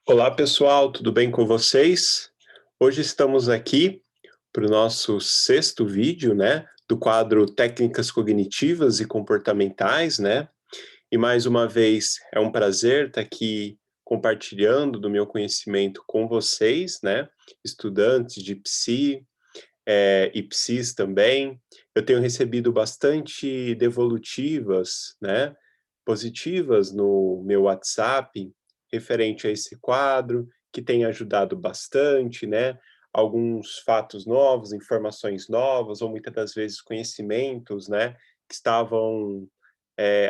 Olá pessoal, tudo bem com vocês? Hoje estamos aqui para o nosso sexto vídeo, né, do quadro Técnicas Cognitivas e Comportamentais, né? E mais uma vez é um prazer estar aqui compartilhando do meu conhecimento com vocês, né, estudantes de psi e psis também. Eu tenho recebido bastante devolutivas, né, positivas no meu WhatsApp referente a esse quadro, que tem ajudado bastante, né? Alguns fatos novos, informações novas, ou muitas das vezes conhecimentos, né? Que estavam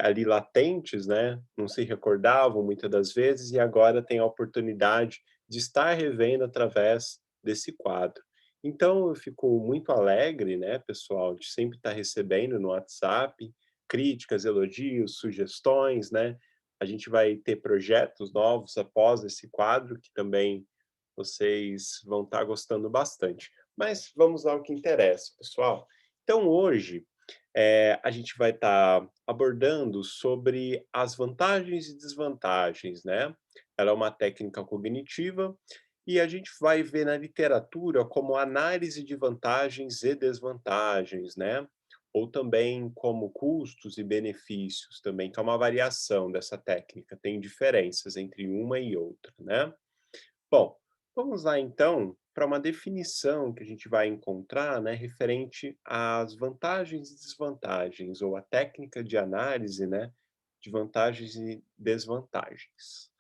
ali latentes, né? Não se recordavam muitas das vezes, e agora tem a oportunidade de estar revendo através desse quadro. Então, eu fico muito alegre, né, pessoal, de sempre estar recebendo no WhatsApp críticas, elogios, sugestões, né? A gente vai ter projetos novos após esse quadro, que também vocês vão estar gostando bastante. Mas vamos ao que interessa, pessoal. Então, hoje, a gente vai estar abordando sobre as vantagens e desvantagens, né? Ela é uma técnica cognitiva e a gente vai ver na literatura como análise de vantagens e desvantagens, né? Ou também como custos e benefícios também, que é uma variação dessa técnica, tem diferenças entre uma e outra, né? Bom, vamos lá então para uma definição que a gente vai encontrar, né, referente às vantagens e desvantagens, ou a técnica de análise, né, de vantagens e desvantagens.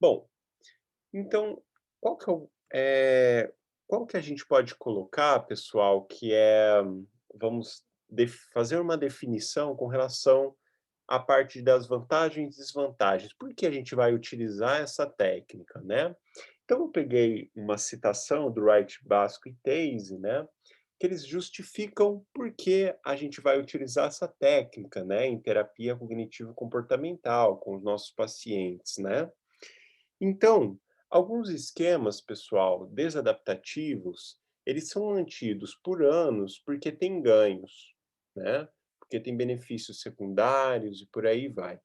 Bom, então, qual que é o qual que a gente pode colocar, pessoal, que vamos fazer uma definição com relação à parte das vantagens e desvantagens. Por que a gente vai utilizar essa técnica, né? Então, eu peguei uma citação do Wright, Basco e Taze, né? Que eles justificam por que a gente vai utilizar essa técnica, né? Em terapia cognitivo-comportamental com os nossos pacientes, né? Então, alguns esquemas, pessoal, desadaptativos, eles são mantidos por anos porque tem ganhos, né? Porque tem benefícios secundários e por aí vai.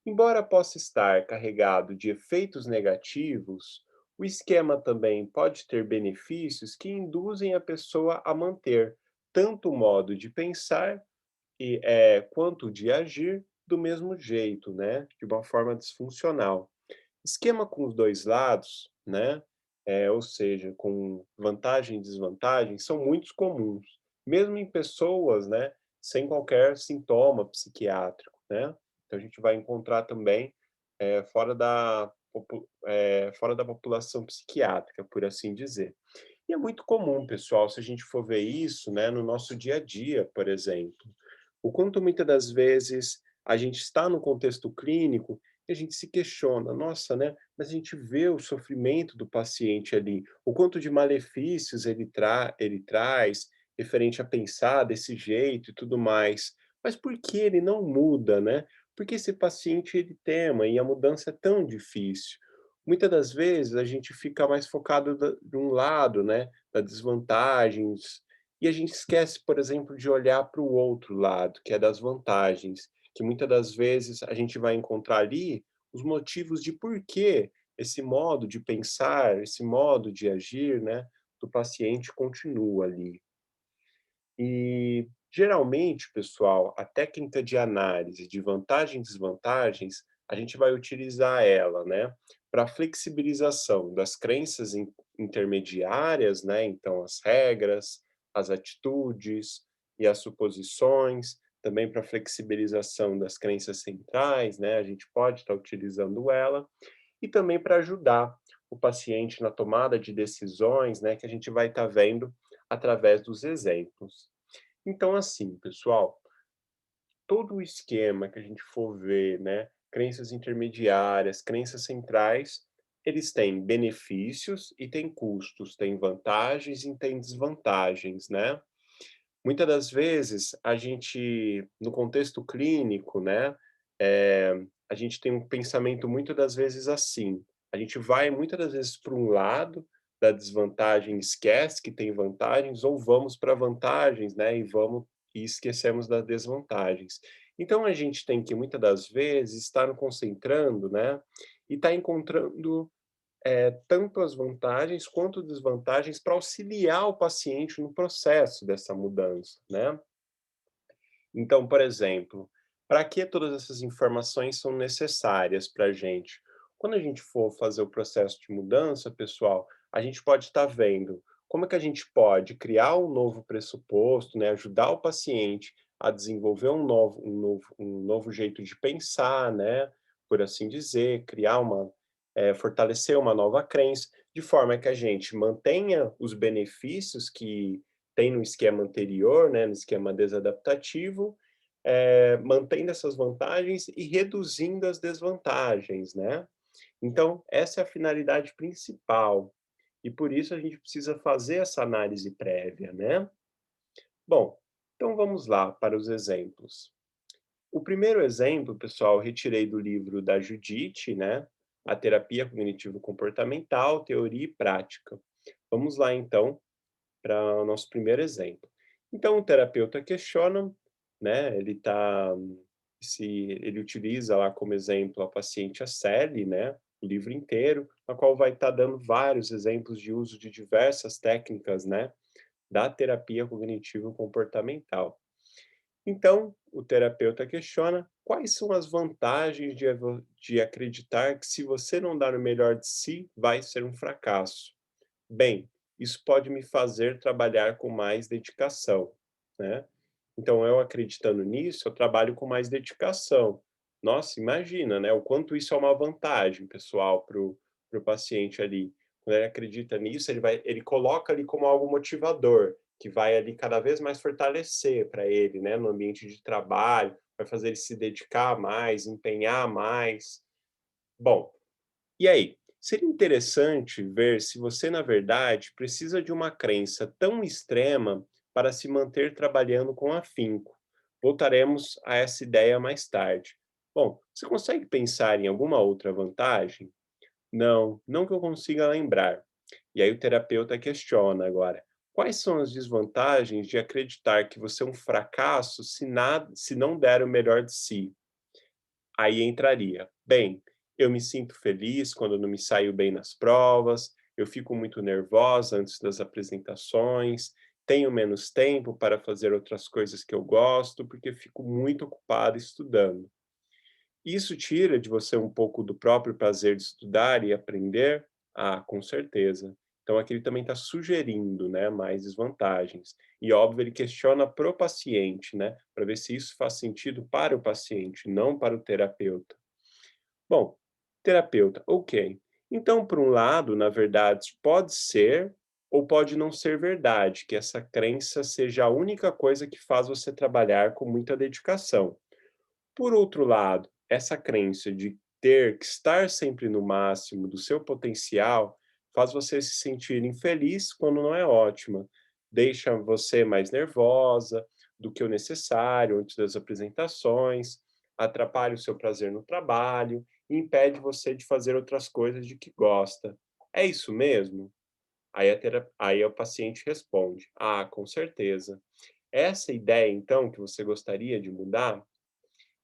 Embora possa estar carregado de efeitos negativos, o esquema também pode ter benefícios que induzem a pessoa a manter tanto o modo de pensar quanto de agir do mesmo jeito, né? De uma forma disfuncional. Esquema com os 2 lados, né, ou seja, com vantagem e desvantagem, são muito comuns, mesmo em pessoas, né, sem qualquer sintoma psiquiátrico, né. Então a gente vai encontrar também, fora da população psiquiátrica, por assim dizer. E é muito comum, pessoal, se a gente for ver isso, né, no nosso dia a dia, por exemplo. O quanto muitas das vezes a gente está no contexto clínico e a gente se questiona, nossa, né, mas a gente vê o sofrimento do paciente ali, o quanto de malefícios ele traz, referente a pensar desse jeito e tudo mais. Mas por que ele não muda, né? Porque esse paciente ele tema e a mudança é tão difícil. Muitas das vezes a gente fica mais focado de um lado, né, das desvantagens, e a gente esquece, por exemplo, de olhar para o outro lado, que é das vantagens, que muitas das vezes a gente vai encontrar ali os motivos de por que esse modo de pensar, esse modo de agir, né, do paciente continua ali. E, geralmente, pessoal, a técnica de análise de vantagens e desvantagens, a gente vai utilizar ela, né, para flexibilização das crenças intermediárias, né, então as regras, as atitudes e as suposições, também para flexibilização das crenças centrais, né, a gente pode estar utilizando ela, e também para ajudar o paciente na tomada de decisões, né, que a gente vai estar vendo através dos exemplos. Então, assim, pessoal, todo o esquema que a gente for ver, né, crenças intermediárias, crenças centrais, eles têm benefícios e têm custos, têm vantagens e têm desvantagens, né? Muitas das vezes, a gente, no contexto clínico, né, a gente tem um pensamento muitas das vezes assim, a gente vai muitas das vezes para um lado da desvantagem, esquece que tem vantagens, ou vamos para vantagens, né, e esquecemos das desvantagens. Então a gente tem que muitas das vezes estar concentrando, né, e estar encontrando tanto as vantagens quanto desvantagens para auxiliar o paciente no processo dessa mudança, né. Então, por exemplo, para que todas essas informações são necessárias para a gente? Quando a gente for fazer o processo de mudança, pessoal, a gente pode estar vendo como é que a gente pode criar um novo pressuposto, né, ajudar o paciente a desenvolver um novo jeito de pensar, né, por assim dizer, fortalecer uma nova crença, de forma que a gente mantenha os benefícios que tem no esquema anterior, né, no esquema desadaptativo, mantendo essas vantagens e reduzindo as desvantagens, né. Então, essa é a finalidade principal, e por isso a gente precisa fazer essa análise prévia, né. Bom, então vamos lá para os exemplos. O primeiro exemplo, pessoal, eu retirei do livro da Judite, né, A Terapia Cognitivo-Comportamental, Teoria e Prática. Vamos lá então para o nosso primeiro exemplo. Então o terapeuta questiona, né, ele utiliza lá como exemplo a paciente a Sally, né, o livro inteiro, na qual vai estar dando vários exemplos de uso de diversas técnicas, né, da terapia cognitivo-comportamental. Então, o terapeuta questiona quais são as vantagens de acreditar que se você não dar o melhor de si, vai ser um fracasso. Bem, isso pode me fazer trabalhar com mais dedicação, né. Então eu acreditando nisso, eu trabalho com mais dedicação. Nossa, imagina, né, o quanto isso é uma vantagem, pessoal, para o paciente ali. Quando ele acredita nisso, ele coloca ali como algo motivador, que vai ali cada vez mais fortalecer para ele, né, no ambiente de trabalho, vai fazer ele se dedicar mais, empenhar mais. Bom, e aí, seria interessante ver se você, na verdade, precisa de uma crença tão extrema para se manter trabalhando com afinco. Voltaremos a essa ideia mais tarde. Bom, você consegue pensar em alguma outra vantagem? Não, não que eu consiga lembrar. E aí o terapeuta questiona agora: quais são as desvantagens de acreditar que você é um fracasso se não der o melhor de si? Aí entraria: bem, eu me sinto feliz quando não me saio bem nas provas, eu fico muito nervosa antes das apresentações, tenho menos tempo para fazer outras coisas que eu gosto, porque fico muito ocupada estudando. Isso tira de você um pouco do próprio prazer de estudar e aprender? Ah, com certeza. Então aqui ele também está sugerindo, né, mais desvantagens. E óbvio, ele questiona pro paciente, né, para ver se isso faz sentido para o paciente, não para o terapeuta. Bom, terapeuta, ok. Então, por um lado, na verdade, pode ser ou pode não ser verdade que essa crença seja a única coisa que faz você trabalhar com muita dedicação. Por outro lado, essa crença de ter que estar sempre no máximo do seu potencial faz você se sentir infeliz quando não é ótima, deixa você mais nervosa do que o necessário antes das apresentações, atrapalha o seu prazer no trabalho e impede você de fazer outras coisas de que gosta. É isso mesmo? Aí o paciente responde: Ah, com certeza. Essa ideia, então, que você gostaria de mudar?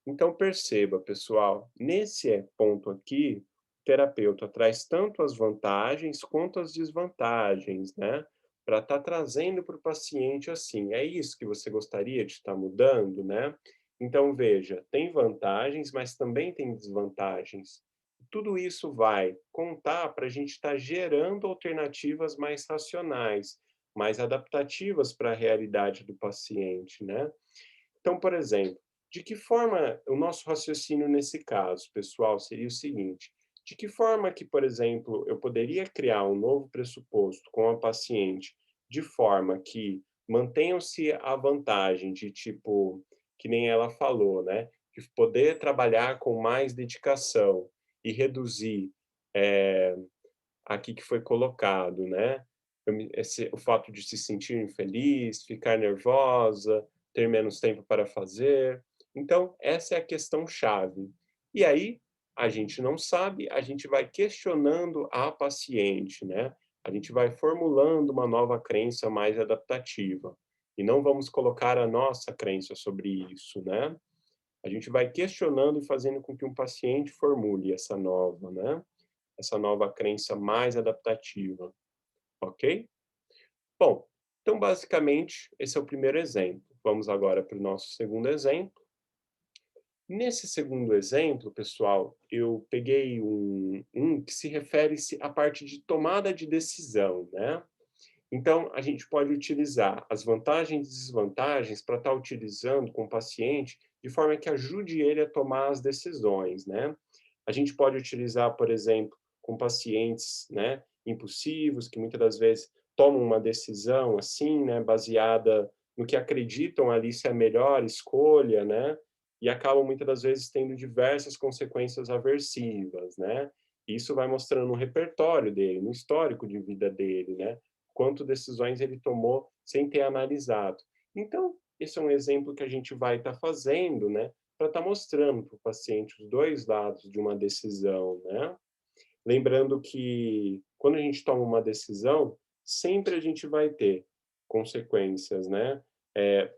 Então perceba, pessoal, nesse ponto aqui, o terapeuta traz tanto as vantagens quanto as desvantagens, né? Para estar trazendo para o paciente assim, é isso que você gostaria de estar mudando, né? Então veja, tem vantagens, mas também tem desvantagens. Tudo isso vai contar para a gente estar gerando alternativas mais racionais, mais adaptativas para a realidade do paciente, né? Então, por exemplo, de que forma o nosso raciocínio nesse caso, pessoal, seria o seguinte: de que forma que, por exemplo, eu poderia criar um novo pressuposto com a paciente, de forma que mantenham-se a vantagem de tipo, que nem ela falou, né, de poder trabalhar com mais dedicação e reduzir, eh, aqui que foi colocado, né, o fato de se sentir infeliz, ficar nervosa, ter menos tempo para fazer. Então, essa é a questão chave. E aí, a gente não sabe, a gente vai questionando a paciente, né? A gente vai formulando uma nova crença mais adaptativa. E não vamos colocar a nossa crença sobre isso, né? A gente vai questionando e fazendo com que um paciente formule essa nova, né? essa nova crença mais adaptativa, ok? Bom, então basicamente esse é o primeiro exemplo. Vamos agora para o nosso segundo exemplo. Nesse segundo exemplo, pessoal, eu peguei um que se refere-se à parte de tomada de decisão, né? Então, a gente pode utilizar as vantagens e desvantagens para estar utilizando com o paciente de forma que ajude ele a tomar as decisões, né? A gente pode utilizar, por exemplo, com pacientes, né, impulsivos, que muitas das vezes tomam uma decisão assim, né, baseada no que acreditam ali ser a melhor escolha, né? E acabam muitas das vezes tendo diversas consequências aversivas, né? Isso vai mostrando no repertório dele, no histórico de vida dele, né? Quanto decisões ele tomou sem ter analisado. Então, esse é um exemplo que a gente vai estar fazendo, né, para estar mostrando para o paciente os dois lados de uma decisão, né? Lembrando que quando a gente toma uma decisão, sempre a gente vai ter consequências, né?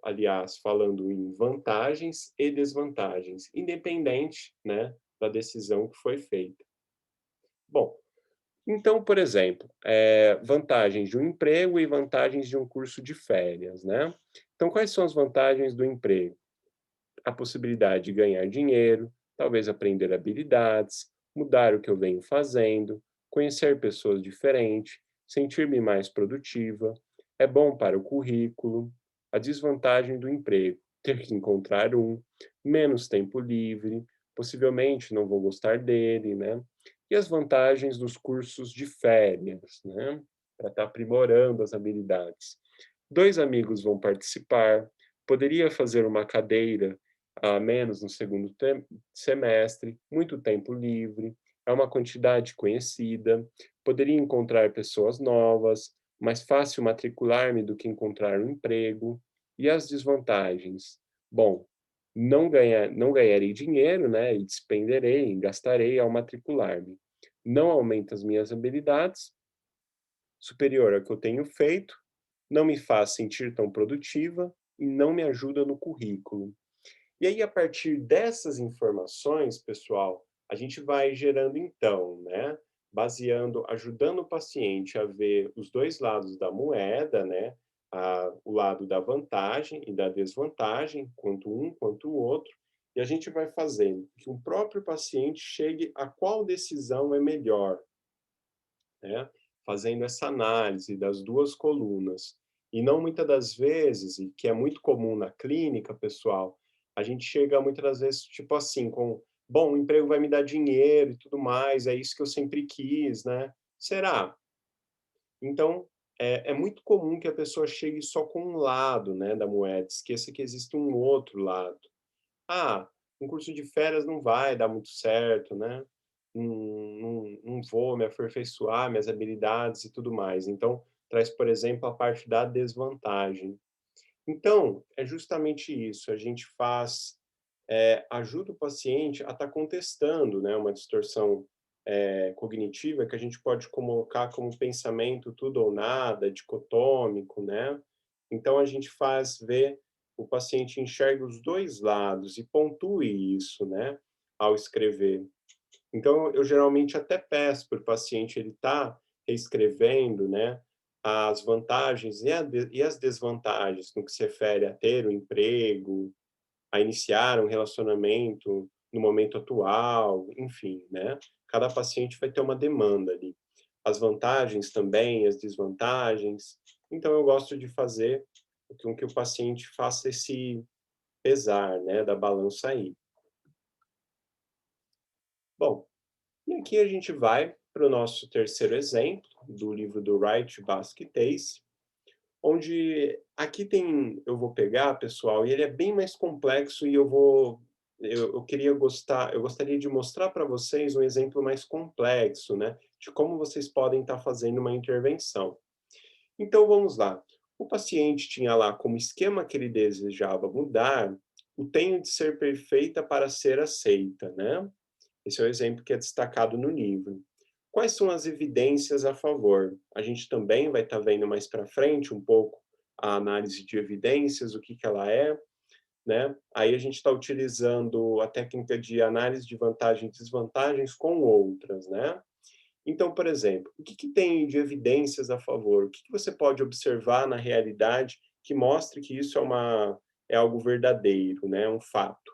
Aliás, falando em vantagens e desvantagens, independente, né, da decisão que foi feita. Bom, então, por exemplo, vantagens de um emprego e vantagens de um curso de férias, né? Então, quais são as vantagens do emprego? A possibilidade de ganhar dinheiro, talvez aprender habilidades, mudar o que eu venho fazendo, conhecer pessoas diferentes, sentir-me mais produtiva, é bom para o currículo. A desvantagem do emprego, ter que encontrar menos tempo livre, possivelmente não vou gostar dele, né? E as vantagens dos cursos de férias, né? Para estar aprimorando as habilidades. Dois amigos vão participar, poderia fazer uma cadeira a menos no segundo semestre, muito tempo livre, é uma quantidade conhecida, poderia encontrar pessoas novas, mais fácil matricular-me do que encontrar um emprego. E as desvantagens? Bom, não ganharei dinheiro, né, e despenderei, gastarei ao matricular-me. Não aumenta as minhas habilidades, superior ao que eu tenho feito, não me faz sentir tão produtiva e não me ajuda no currículo. E aí, a partir dessas informações, pessoal, a gente vai gerando então, né, baseando, ajudando o paciente a ver os dois lados da moeda, né, o lado da vantagem e da desvantagem, quanto um quanto o outro, e a gente vai fazendo que o próprio paciente chegue a qual decisão é melhor, né, fazendo essa análise das duas colunas. E não muitas das vezes, e que é muito comum na clínica, pessoal, a gente chega muitas das vezes, tipo assim, com, bom, o emprego vai me dar dinheiro e tudo mais, é isso que eu sempre quis, né? Será? Então, é muito comum que a pessoa chegue só com um lado, né, da moeda, esqueça que existe um outro lado. Ah, um curso de férias não vai dar muito certo, né? Não vou me aperfeiçoar minhas habilidades e tudo mais. Então, traz, por exemplo, a parte da desvantagem. Então, é justamente isso. A gente ajuda o paciente a estar contestando, né, uma distorção cognitiva que a gente pode colocar como pensamento tudo ou nada, dicotômico, né? Então, a gente faz ver, o paciente enxerga os dois lados e pontue isso, né, ao escrever. Então, eu geralmente até peço para o paciente ele estar reescrevendo, né, as vantagens e as desvantagens no que se refere a ter um emprego, a iniciar um relacionamento no momento atual, enfim, né? Cada paciente vai ter uma demanda ali. As vantagens também, as desvantagens. Então, eu gosto de fazer com que o paciente faça esse pesar, né, da balança aí. Bom, e aqui a gente vai para o nosso terceiro exemplo, do livro do Wright Basket Case, onde aqui tem, eu vou pegar, pessoal, e ele é bem mais complexo e eu gostaria de mostrar para vocês um exemplo mais complexo, né, de como vocês podem estar fazendo uma intervenção. Então vamos lá. O paciente tinha lá como esquema que ele desejava mudar o tenho de ser perfeita para ser aceita, né? Esse é o exemplo que é destacado no livro. Quais são as evidências a favor? A gente também vai estar vendo mais para frente um pouco a análise de evidências, o que que ela é, né? Aí a gente está utilizando a técnica de análise de vantagens e desvantagens com outras, né? Então, por exemplo, o que que tem de evidências a favor? O que que você pode observar na realidade que mostre que isso é algo verdadeiro, né, um fato?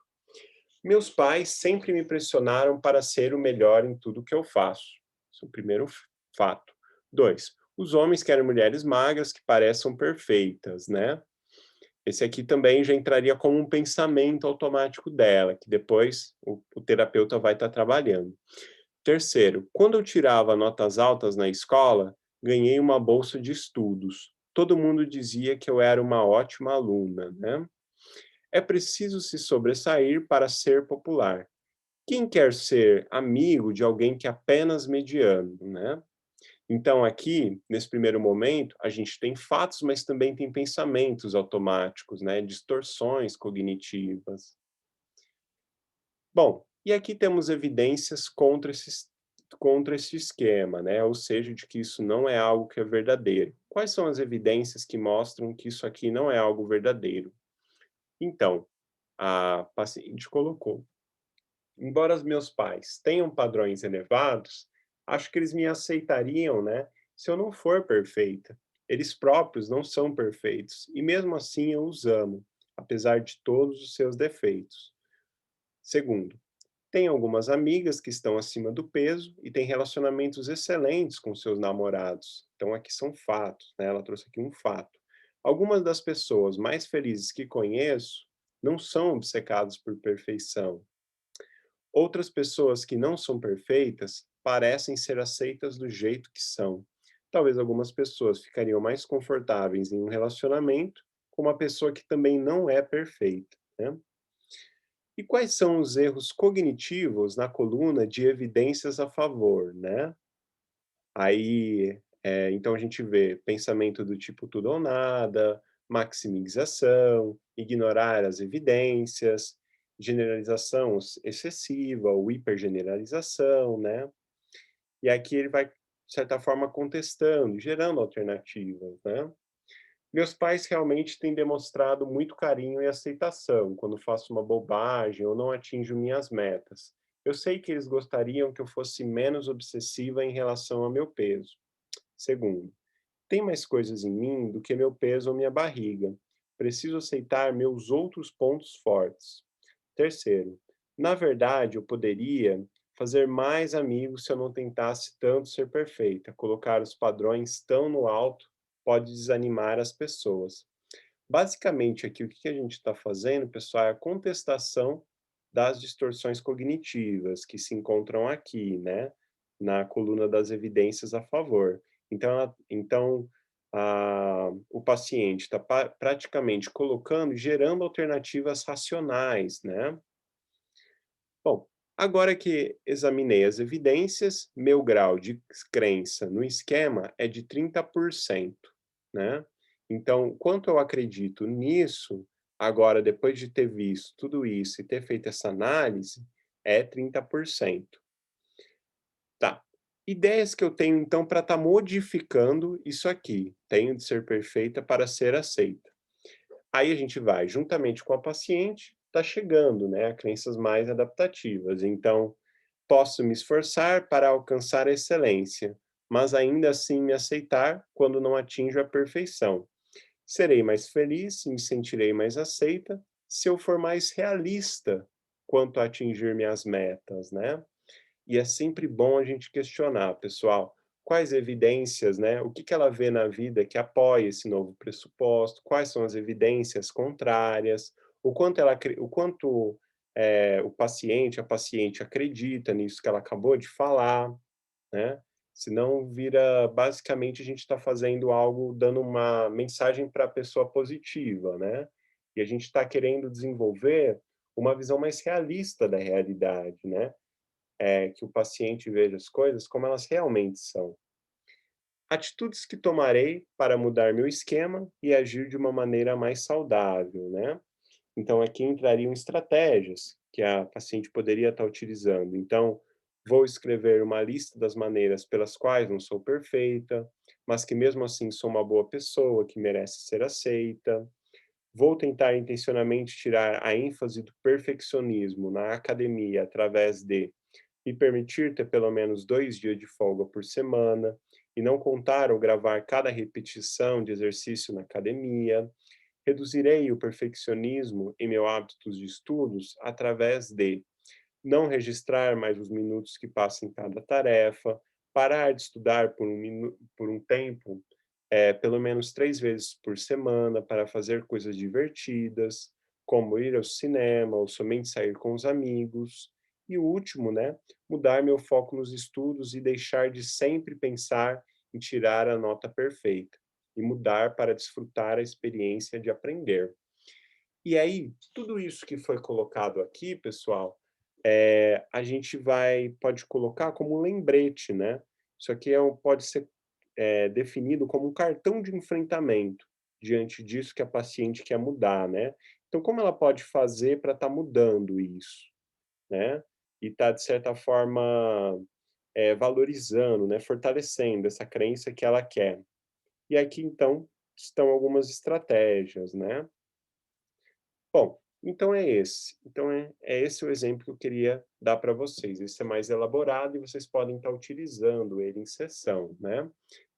Meus pais sempre me pressionaram para ser o melhor em tudo que eu faço. Esse é o primeiro fato. 2, os homens querem mulheres magras que pareçam perfeitas, né. Esse aqui também já entraria como um pensamento automático dela, que depois o terapeuta vai estar trabalhando. Terceiro, quando eu tirava notas altas na escola, ganhei uma bolsa de estudos. Todo mundo dizia que eu era uma ótima aluna, né. É preciso se sobressair para ser popular. Quem quer ser amigo de alguém que é apenas mediano, né? Então aqui, nesse primeiro momento, a gente tem fatos, mas também tem pensamentos automáticos, né, distorções cognitivas. Bom, e aqui temos evidências contra esse esquema, né, ou seja, de que isso não é algo que é verdadeiro. Quais são as evidências que mostram que isso aqui não é algo verdadeiro? Então, a paciente colocou: embora os meus pais tenham padrões elevados, acho que eles me aceitariam, né, se eu não for perfeita. Eles próprios não são perfeitos e mesmo assim eu os amo, apesar de todos os seus defeitos. Segundo, tem algumas amigas que estão acima do peso e têm relacionamentos excelentes com seus namorados. Então aqui são fatos, né? Ela trouxe aqui um fato. Algumas das pessoas mais felizes que conheço não são obcecadas por perfeição. Outras pessoas que não são perfeitas parecem ser aceitas do jeito que são. Talvez algumas pessoas ficariam mais confortáveis em um relacionamento com uma pessoa que também não é perfeita, né? E quais são os erros cognitivos na coluna de evidências a favor, né? Aí, então a gente vê pensamento do tipo tudo ou nada, maximização, ignorar as evidências, generalização excessiva ou hipergeneralização, né? E aqui ele vai, de certa forma, contestando, gerando alternativas, né? Meus pais realmente têm demonstrado muito carinho e aceitação quando faço uma bobagem ou não atinjo minhas metas. Eu sei que eles gostariam que eu fosse menos obsessiva em relação ao meu peso. Segundo, tem mais coisas em mim do que meu peso ou minha barriga. Preciso aceitar meus outros pontos fortes. Terceiro, na verdade, eu poderia fazer mais amigos se eu não tentasse tanto ser perfeita. Colocar os padrões tão no alto pode desanimar as pessoas. Basicamente, aqui, o que a gente está fazendo, pessoal, é a contestação das distorções cognitivas que se encontram aqui, né, na coluna das evidências a favor. Então, o paciente está praticamente colocando, gerando alternativas racionais, né? Bom, agora que examinei as evidências, meu grau de crença no esquema é de 30%, né. Então, quanto eu acredito nisso, agora depois de ter visto tudo isso e ter feito essa análise, é 30%. Tá. Ideias que eu tenho então para estar modificando isso aqui. Tenho de ser perfeita para ser aceita. Aí a gente vai, juntamente com a paciente, tá chegando, né, a crenças mais adaptativas. Então, posso me esforçar para alcançar a excelência, mas ainda assim me aceitar quando não atinjo a perfeição. Serei mais feliz e me sentirei mais aceita se eu for mais realista quanto a atingir minhas metas, né? E é sempre bom a gente questionar, pessoal, quais evidências, né, o que que ela vê na vida que apoia esse novo pressuposto, quais são as evidências contrárias, o quanto o paciente, a paciente acredita nisso que ela acabou de falar, né? Senão vira, basicamente, a gente está fazendo algo, dando uma mensagem para a pessoa positiva, né? E a gente está querendo desenvolver uma visão mais realista da realidade, né? Que o paciente veja as coisas como elas realmente são. Atitudes que tomarei para mudar meu esquema e agir de uma maneira mais saudável, né? Então, aqui entrariam estratégias que a paciente poderia estar utilizando. Então, vou escrever uma lista das maneiras pelas quais não sou perfeita, mas que mesmo assim sou uma boa pessoa que merece ser aceita. Vou tentar intencionalmente tirar a ênfase do perfeccionismo na academia através de me permitir ter pelo menos 2 dias de folga por semana e não contar ou gravar cada repetição de exercício na academia. Reduzirei o perfeccionismo em meus hábitos de estudos através de não registrar mais os minutos que passo em cada tarefa, parar de estudar por um tempo, pelo menos 3 vezes por semana para fazer coisas divertidas, como ir ao cinema ou somente sair com os amigos. E o último, né, mudar meu foco nos estudos e deixar de sempre pensar em tirar a nota perfeita, e mudar para desfrutar a experiência de aprender. E aí, tudo isso que foi colocado aqui, pessoal, a gente pode colocar como um lembrete, né. Isso aqui pode ser, definido como um cartão de enfrentamento, diante disso que a paciente quer mudar, né. Então como ela pode fazer para estar mudando isso, né, e tá de certa forma, valorizando, né, fortalecendo essa crença que ela quer. E aqui então, estão algumas estratégias, né. Bom, então é esse. Então é esse o exemplo que eu queria dar para vocês. Esse é mais elaborado e vocês podem estar utilizando ele em sessão, né.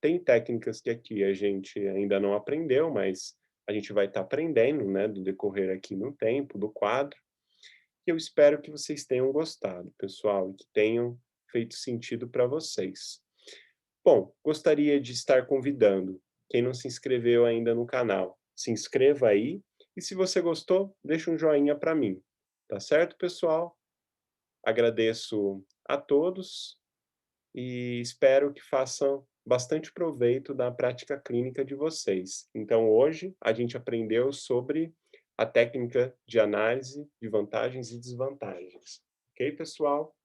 Tem técnicas que aqui a gente ainda não aprendeu, mas a gente vai estar aprendendo, né, do decorrer aqui no tempo do quadro, e eu espero que vocês tenham gostado, pessoal, e que tenham feito sentido para vocês. Bom, gostaria de estar convidando quem não se inscreveu ainda no canal, se inscreva aí e se você gostou, deixa um joinha para mim. Tá certo, pessoal? Agradeço a todos e espero que façam bastante proveito da prática clínica de vocês. Então, hoje a gente aprendeu sobre a técnica de análise de vantagens e desvantagens. Ok, pessoal?